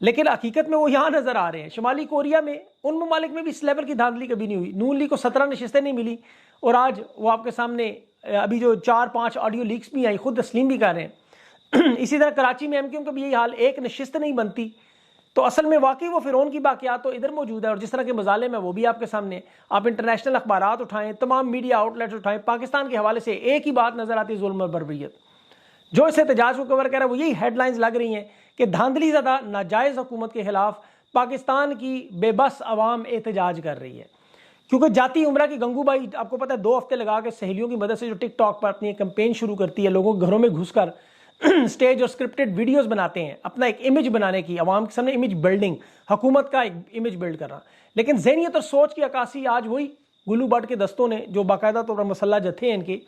لیکن حقیقت میں وہ یہاں نظر آ رہے ہیں. شمالی کوریا میں ان ممالک میں بھی اس لیول کی دھاندلی کبھی نہیں ہوئی. نون لیگ کو 17 نشستیں نہیں ملی اور آج وہ آپ کے سامنے ابھی جو 4-5 آڈیو لیکس بھی آئی, خود تسلیم بھی کر رہے ہیں. اسی طرح کراچی میں ایم کیو ایم کا بھی یہی حال, ایک نشست نہیں بنتی. تو اصل میں واقعی وہ فرعون کی باقیات تو ادھر موجود ہے, اور جس طرح کے مظالم ہیں وہ بھی آپ کے سامنے. آپ انٹرنیشنل اخبارات اٹھائیں, تمام میڈیا آؤٹ لیٹس اٹھائیں, پاکستان کے حوالے سے ایک ہی بات نظر آتی ہے, ظلم اور بربریت. جو اس احتجاج کو کور کر رہا ہے وہ یہی ہیڈ لائنز لگ رہی ہیں کہ دھاندلی زدہ ناجائز حکومت کے خلاف پاکستان کی بے بس عوام احتجاج کر رہی ہے. کیونکہ جاتی عمرہ کی گنگو بائی آپ کو پتہ ہے 2 ہفتے لگا کے سہیلیوں کی مدد سے جو ٹک ٹاک پر اپنی کمپین شروع کرتی ہے, لوگوں کے گھروں میں گھس کر سٹیج اور سکرپٹڈ ویڈیوز بناتے ہیں اپنا ایک امیج بنانے کی, عوام کے سامنے امیج بلڈنگ, حکومت کا ایک امیج بلڈ کرنا. لیکن ذہنیت اور سوچ کی عکاسی آج وہی گلو بٹ کے دستوں نے جو باقاعدہ طور پر مسلح جتھے ہیں ان کے,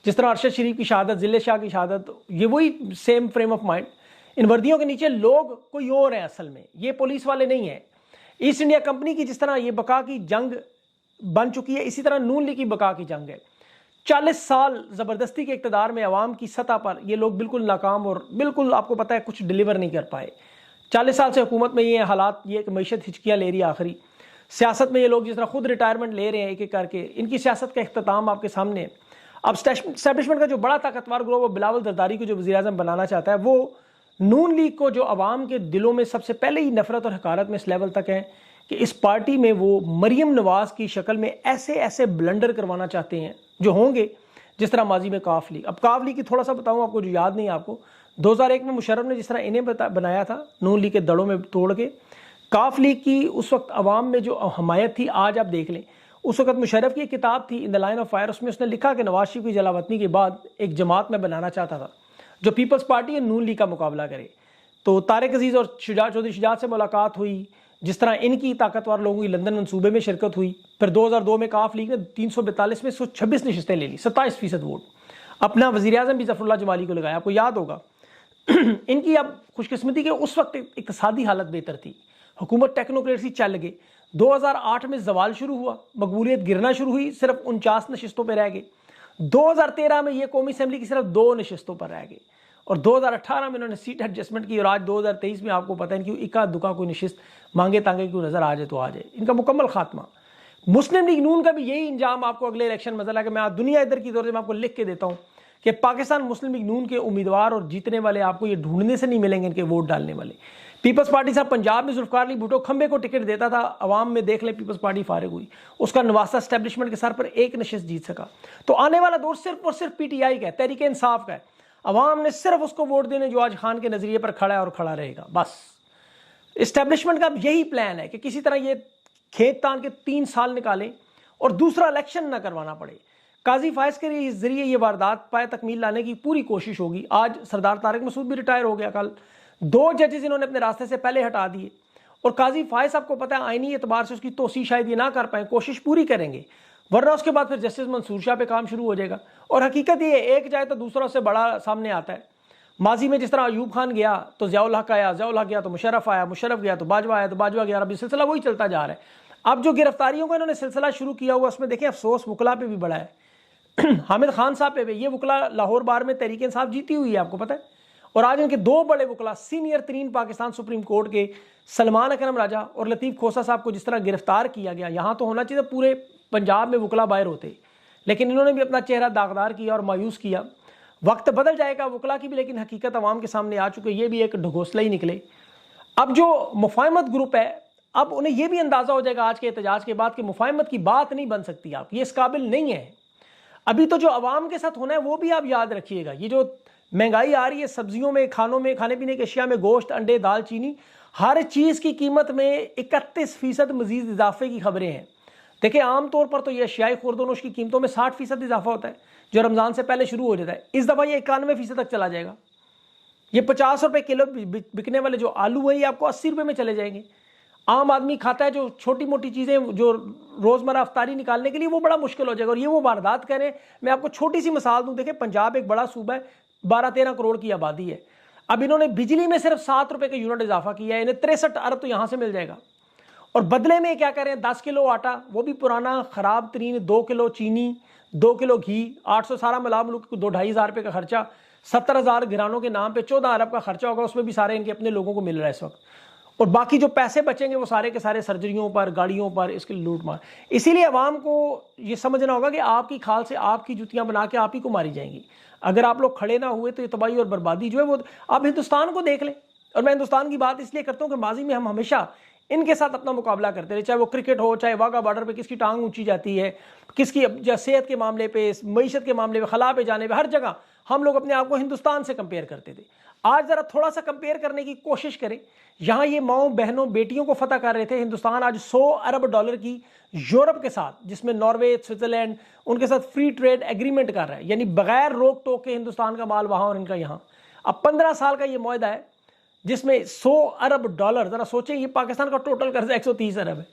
جس طرح ارشد شریف کی شہادت, ذلت شاہ کی شہادت, یہ وہی سیم فریم آف مائنڈ. ان وردیوں کے نیچے لوگ کوئی اور ہیں, اصل میں یہ پولیس والے نہیں ہیں. ایسٹ انڈیا کمپنی کی جس طرح یہ بقا کی جنگ بن چکی ہے, اسی طرح نون لیگ کی بقا کی جنگ ہے. 40 سال زبردستی کے اقتدار میں عوام کی سطح پر یہ لوگ بالکل ناکام اور بالکل آپ کو پتہ ہے کچھ ڈیلیور نہیں کر پائے. 40 سال سے حکومت میں یہ حالات, یہ ایک معیشت ہچکیاں لے رہی ہے. آخری سیاست میں یہ لوگ جس طرح خود ریٹائرمنٹ لے رہے ہیں ایک ایک کر کے, ان کی سیاست کا اختتام آپ کے سامنے ہے. اب اسٹیبلشمنٹ کا جو بڑا طاقتور گروہ وہ بلاول زرداری کو جو وزیر اعظم بنانا چاہتا ہے, وہ نون لیگ کو جو عوام کے دلوں میں سب سے پہلے ہی نفرت اور حقارت میں اس لیول تک ہے کہ اس پارٹی میں وہ مریم نواز کی شکل میں ایسے بلنڈر کروانا چاہتے ہیں جو ہوں گے جس طرح ماضی میں کاف لیگ. اب کاف لیگ کی تھوڑا سا بتاؤں آپ کو جو یاد نہیں ہے آپ کو, 2001 میں مشرف نے جس طرح انہیں بنایا تھا نون لیگ کے دڑوں میں توڑ کے, کاف لیگ کی اس وقت عوام میں جو حمایت تھی آج آپ دیکھ لیں. اس وقت مشرف کی ایک کتاب تھی ان دا لائن آف فائر, اس میں اس نے لکھا کہ نواز شریف کی جلا وطنی کے بعد ایک جماعت میں بنانا چاہتا تھا جو پیپلز پارٹی اور نون لیگ کا مقابلہ کرے. تو طارق عزیز اور چودھری شجاعت سے ملاقات ہوئی, جس طرح ان کی طاقتور لوگوں کی لندن منصوبے میں شرکت ہوئی. پھر 2002 میں کاف لیگ نے 342 میں 126 نشستیں لے لی, 27% ووٹ. اپنا وزیر اعظم بھی ظفر اللہ جمالی کو لگایا, آپ کو یاد ہوگا. ان کی اب خوش قسمتی کہ اس وقت اقتصادی حالت بہتر تھی, حکومت ٹیکنوکریسی چل گئی. 2008 میں زوال شروع ہوا, مقبولیت گرنا شروع ہوئی, صرف 49 نشستوں پہ رہ گئے. 2013 میں یہ قومی اسمبلی کی صرف 2 نشستوں پر رہ گئے, اور 2018 میں انہوں نے سیٹ ایڈجسٹمنٹ کی, اور آج 2023 میں آپ کو پتہ ہے کہ اکا دکا کوئی نشست مانگے تانگے کوئی نظر آ جائے تو آ جائے. ان کا مکمل خاتمہ. مسلم لیگ نون کا بھی یہی انجام آپ کو اگلے الیکشن مسئلہ ہے کہ میں دنیا ادھر کی دور سے میں آپ کو لکھ کے دیتا ہوں کہ پاکستان مسلم لیگ نون کے امیدوار اور جیتنے والے آپ کو یہ ڈھونڈنے سے نہیں ملیں گے ان کے ووٹ ڈالنے والے. پیپلز پارٹی صاحب پنجاب میں ذوالفقار علی بھٹو کھمبے کو ٹکٹ دیتا تھا, عوام میں دیکھ لیں پیپلز پارٹی فارغ ہوئی, اس کا نواسہ اسٹیبلشمنٹ کے سر پر ایک نشست جیت سکا. تو آنے والا دور صرف اور صرف پی ٹی آئی کا ہے, تحریک انصاف کا ہے. عوام نے صرف اس کو ووٹ دینے جو آج خان کے نظریے پر کھڑا ہے اور کھڑا رہے گا. بس اسٹیبلشمنٹ کا اب یہی پلان ہے کہ کسی طرح یہ کھیت تان کے 3 سال نکالیں اور دوسرا الیکشن نہ کروانا پڑے. قاضی فائز کے ذریعے یہ واردات پائے تکمیل لانے کی پوری کوشش ہوگی. آج سردار طارق مسعود بھی ریٹائر ہو گیا, کل 2 ججز انہوں نے اپنے راستے سے پہلے ہٹا دیے, اور قاضی فائز آپ کو پتہ ہے آئینی اعتبار سے اس کی توسیع شاید یہ نہ کر پائیں, کوشش پوری کریں گے, ورنہ اس کے بعد پھر جسٹس منصور شاہ پہ کام شروع ہو جائے گا. اور حقیقت یہ ایک جائے تو دوسرا اس سے بڑا سامنے آتا ہے. ماضی میں جس طرح ایوب خان گیا تو ضیاء الحق آیا, ضیاء الحق گیا تو مشرف آیا, مشرف گیا تو باجوہ آیا, تو باجوہ گیا, اب یہ سلسلہ وہی چلتا جا رہا ہے. اب جو گرفتاریوں کا انہوں نے سلسلہ شروع کیا ہوا اس میں دیکھیں افسوس وکلا پہ بھی بڑا ہے. حامد خان صاحب پہ بھی, یہ وکلا لاہور بار میں تحریک انصاف جیتی ہوئی ہے آپ کو پتہ ہے, اور آج ان کے 2 بڑے وکلا سینئر ترین پاکستان سپریم کورٹ کے سلمان اکرم راجہ اور لطیف کھوسہ صاحب کو جس طرح گرفتار کیا گیا, یہاں تو ہونا چاہیے پورے پنجاب میں وکلا باہر ہوتے, لیکن انہوں نے بھی اپنا چہرہ داغدار کیا اور مایوس کیا. وقت بدل جائے گا وکلا کی بھی, لیکن حقیقت عوام کے سامنے آ چکے, یہ بھی ایک ڈھگوسلہ ہی نکلے. اب جو مفاہمت گروپ ہے, اب انہیں یہ بھی اندازہ ہو جائے گا آج کے احتجاج کے بعد کہ مفاہمت کی بات نہیں بن سکتی, آپ یہ اس قابل نہیں ہے. ابھی تو جو عوام کے ساتھ ہونا ہے وہ بھی آپ یاد رکھیے گا. یہ جو مہنگائی آ رہی ہے سبزیوں میں, کھانوں میں, کھانے پینے کی اشیاء میں, گوشت, انڈے, دال, چینی, ہر چیز کی قیمت میں 31% مزید اضافے کی خبریں ہیں. دیکھیں عام طور پر تو یہ اشیائی خورد و نوش کی قیمتوں میں 60% اضافہ ہوتا ہے جو رمضان سے پہلے شروع ہو جاتا ہے. اس دفعہ یہ 91% تک چلا جائے گا. یہ 50 روپے کلو بکنے والے جو آلو ہیں یہ آپ کو 80 روپے میں چلے جائیں گے. عام آدمی کھاتا ہے جو چھوٹی موٹی چیزیں جو روزمرہ افطاری نکالنے کے لیے, وہ بڑا مشکل ہو جائے گا. اور یہ وہ واردات کریں, میں آپ کو چھوٹی سی مثال دوں. دیکھیں پنجاب ایک بڑا صوبہ ہے, 12-13 کروڑ کی آبادی ہے. اب انہوں نے بجلی میں صرف 7 روپے کا یونٹ اضافہ کیا ہے, انہیں 63 ارب تو یہاں سے مل جائے گا. اور بدلے میں کیا کہہ رہے ہیں, 10 کلو آٹا وہ بھی پرانا خراب ترین, 2 کلو چینی, 2 کلو گھی, 800 سارا ملا ملک 2-2.5 ہزار روپے کا خرچہ, 70,000 گھرانوں کے نام پہ 14 ارب کا خرچہ ہوگا, اس میں بھی سارے ان کے اپنے لوگوں کو مل رہا ہے اس وقت. اور باقی جو پیسے بچیں گے وہ سارے کے سارے سرجریوں پر، گاڑیوں پر، اس کے لوٹ مار. اسی لیے عوام کو یہ سمجھنا ہوگا کہ آپ کی کھال سے آپ کی جوتیاں بنا کے آپ ہی کو ماری جائیں گی. اگر آپ لوگ کھڑے نہ ہوئے تو یہ تباہی اور بربادی جو ہے وہ آپ ہندوستان کو دیکھ لیں. اور میں ہندوستان کی بات اس لیے کرتا ہوں کہ ماضی میں ہم ہمیشہ ان کے ساتھ اپنا مقابلہ کرتے رہے، چاہے وہ کرکٹ ہو، چاہے واگا بارڈر پہ کس کی ٹانگ اونچی جاتی ہے، کس کی صحت کے معاملے پہ، معیشت کے معاملے پہ، خلا پہ جانے پہ، ہر جگہ ہم لوگ اپنے آپ کو ہندوستان سے کمپیئر کرتے تھے. آج ذرا تھوڑا سا کمپیئر کرنے کی کوشش کریں. یہاں یہ ماؤں بہنوں بیٹیوں کو فتح کر رہے تھے، ہندوستان آج $100 ارب کی یورپ کے ساتھ، جس میں ناروے، سوئٹزرلینڈ، ان کے ساتھ فری ٹریڈ ایگریمنٹ کر رہا ہے، یعنی بغیر روک ٹوک کے ہندوستان کا مال وہاں اور ان کا یہاں. اب 15 سال کا یہ معاہدہ ہے جس میں $100 ارب، ذرا سوچیں یہ پاکستان کا ٹوٹل قرض 130 ارب ہے.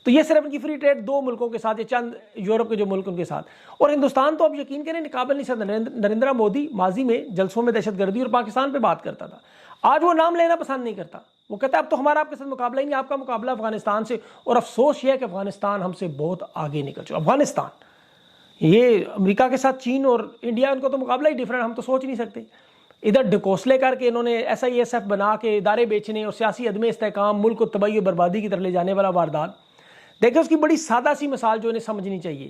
تو یہ صرف ان کی فری ٹریڈ 2 ملکوں کے ساتھ، یہ چند یورپ کے جو ملک ان کے ساتھ. اور ہندوستان تو اب یقین کریں قابل نہیں سکتا. نریندر مودی ماضی میں جلسوں میں دہشت گردی اور پاکستان پہ بات کرتا تھا، آج وہ نام لینا پسند نہیں کرتا. وہ کہتا ہے اب تو ہمارا آپ کے ساتھ مقابلہ ہی نہیں، آپ کا مقابلہ افغانستان سے. اور افسوس یہ ہے کہ افغانستان ہم سے بہت آگے نکل چکا. افغانستان یہ امریکہ کے ساتھ چین اور انڈیا، ان کو تو مقابلہ ہی ڈیفرنٹ، ہم تو سوچ نہیں سکتے. ادھر ڈھکوسلے کر کے انہوں نے SISF بنا کے ادارے بیچنے اور سیاسی عدم استحکام، ملک کو تباہی و بربادی کی طرف لے جانے والا واردات. دیکھیں اس کی بڑی سادہ سی مثال جو انہیں سمجھنی چاہیے.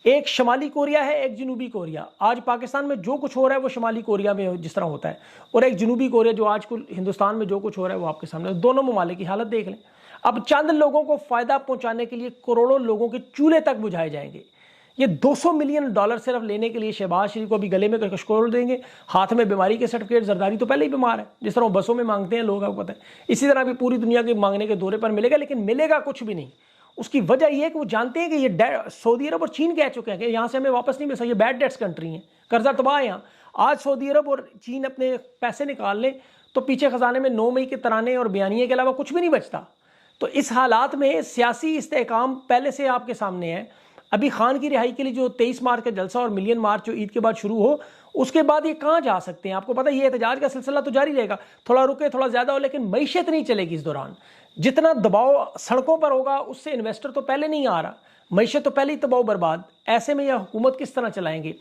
ایک شمالی کوریا ہے، ایک جنوبی کوریا. آج پاکستان میں جو کچھ ہو رہا ہے وہ شمالی کوریا میں جس طرح ہوتا ہے، اور ایک جنوبی کوریا جو آج کل ہندوستان میں جو کچھ ہو رہا ہے وہ آپ کے سامنے. دونوں ممالک کی حالت دیکھ لیں. اب چند لوگوں کو فائدہ پہنچانے کے لیے کروڑوں لوگوں کے چولہے تک بجھائے جائیں گے. یہ $200 ملین صرف لینے کے لیے شہباز شریف کو ابھی گلے میں کشکول دیں گے، ہاتھ میں بیماری کے سرٹیفکیٹ. زرداری تو پہلے ہی بیمار ہے، جس طرح وہ بسوں میں مانگتے ہیں لوگ، آپ کو پتہ ہے. اسی طرح بھی پوری دنیا کے مانگنے کے دورے پر ملے گا، لیکن ملے گا کچھ بھی نہیں. اس کی وجہ یہ ہے کہ وہ جانتے ہیں کہ یہ سعودی عرب اور چین کہہ چکے ہیں کہ یہاں سے ہمیں واپس نہیں مل سکتا، یہ بیڈ ڈیٹس کنٹری ہیں، قرضہ تباہ ہے یہاں. آج سعودی عرب اور چین اپنے پیسے نکال لیں تو پیچھے خزانے میں 9 مئی کے ترانے اور بیانیے کے علاوہ کچھ بھی نہیں بچتا. تو اس حالات میں سیاسی استحکام پہلے سے آپ کے سامنے ہے. ابھی خان کی رہائی کے لیے جو 23 مارچ کا جلسہ اور ملین مارچ جو عید کے بعد شروع ہو، اس کے بعد یہ کہاں جا سکتے ہیں؟ آپ کو پتہ ہے یہ احتجاج کا سلسلہ تو جاری رہے گا، تھوڑا رکے تھوڑا زیادہ ہو، لیکن معیشت نہیں چلے گی اس دوران. جتنا دباؤ سڑکوں پر ہوگا اس سے انویسٹر تو پہلے نہیں آ رہا، معیشت تو پہلے ہی تباہ برباد. ایسے میں یہ حکومت کس طرح چلائیں گے؟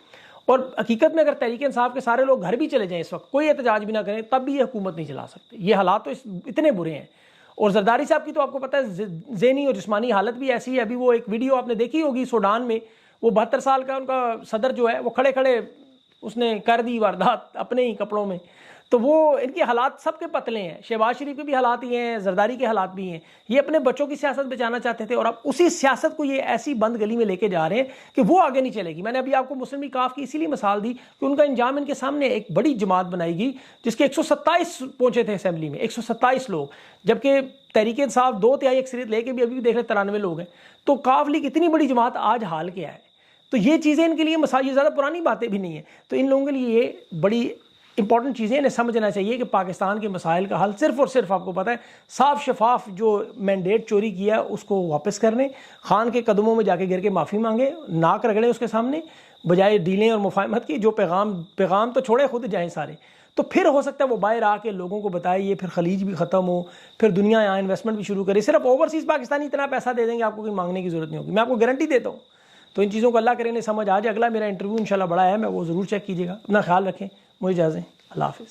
اور حقیقت میں اگر تحریک انصاف کے سارے لوگ گھر بھی چلے جائیں اس وقت، کوئی احتجاج بھی نہ کریں، تب بھی یہ حکومت نہیں چلا سکتے. یہ حالات تو اتنے برے ہیں. اور زرداری صاحب کی تو آپ کو پتہ ہے ذہنی اور جسمانی حالت بھی ایسی ہے. ابھی وہ ایک ویڈیو آپ نے دیکھی ہوگی سوڈان میں، وہ 72 سال کا ان کا صدر جو ہے وہ کھڑے کھڑے اس نے کر دی واردات اپنے ہی کپڑوں میں. تو وہ ان کے حالات سب کے پتلے ہیں. شہباز شریف کے بھی حالات ہی ہیں، زرداری کے حالات بھی ہیں. یہ اپنے بچوں کی سیاست بچانا چاہتے تھے، اور اب اسی سیاست کو یہ ایسی بند گلی میں لے کے جا رہے ہیں کہ وہ آگے نہیں چلے گی. میں نے ابھی آپ کو مسلم لیگ کاف کی اسی لیے مثال دی کہ ان کا انجام ان کے سامنے. ایک بڑی جماعت بنائی گئی جس کے 127 پہنچے تھے اسمبلی میں، 127 لوگ، جبکہ تحریک انصاف 2/3 اکثریت لے کے بھی ابھی دیکھ رہے 93 لوگ ہیں. تو کاف لیگ اتنی بڑی جماعت آج حال کیا ہے؟ تو یہ چیزیں ان کے لیے مسائل، یہ زیادہ پرانی باتیں بھی نہیں ہیں. تو ان لوگوں کے لیے یہ بڑی امپورٹنٹ چیزیں انہیں سمجھنا چاہیے کہ پاکستان کے مسائل کا حل صرف اور صرف آپ کو پتہ ہے صاف شفاف جو مینڈیٹ چوری کیا ہے اس کو واپس کرنے، خان کے قدموں میں جا کے گر کے معافی مانگے، ناک رگڑیں اس کے سامنے بجائے ڈیلیں اور مفاہمت کی. جو پیغام تو چھوڑے خود جائیں سارے. تو پھر ہو سکتا ہے وہ باہر آ کے لوگوں کو بتائے، یہ پھر خلیج بھی ختم ہو، پھر دنیا یہاں انویسٹمنٹ بھی شروع کرے. صرف اوورسیز پاکستانی اتنا پیسہ دے دیں گے آپ کو کوئی مانگنے کی ضرورت نہیں ہوگی، میں آپ کو گارنٹی دیتا ہوں. تو ان چیزوں کو اللہ کرے انہیں سمجھ آ جائے. اگلا میرا انٹرویو انشاءاللہ بڑا ہے، میں وہ ضرور چیک کیجیے گا. اپنا خیال رکھیں. مجھے اجازت دیں. اللہ حافظ.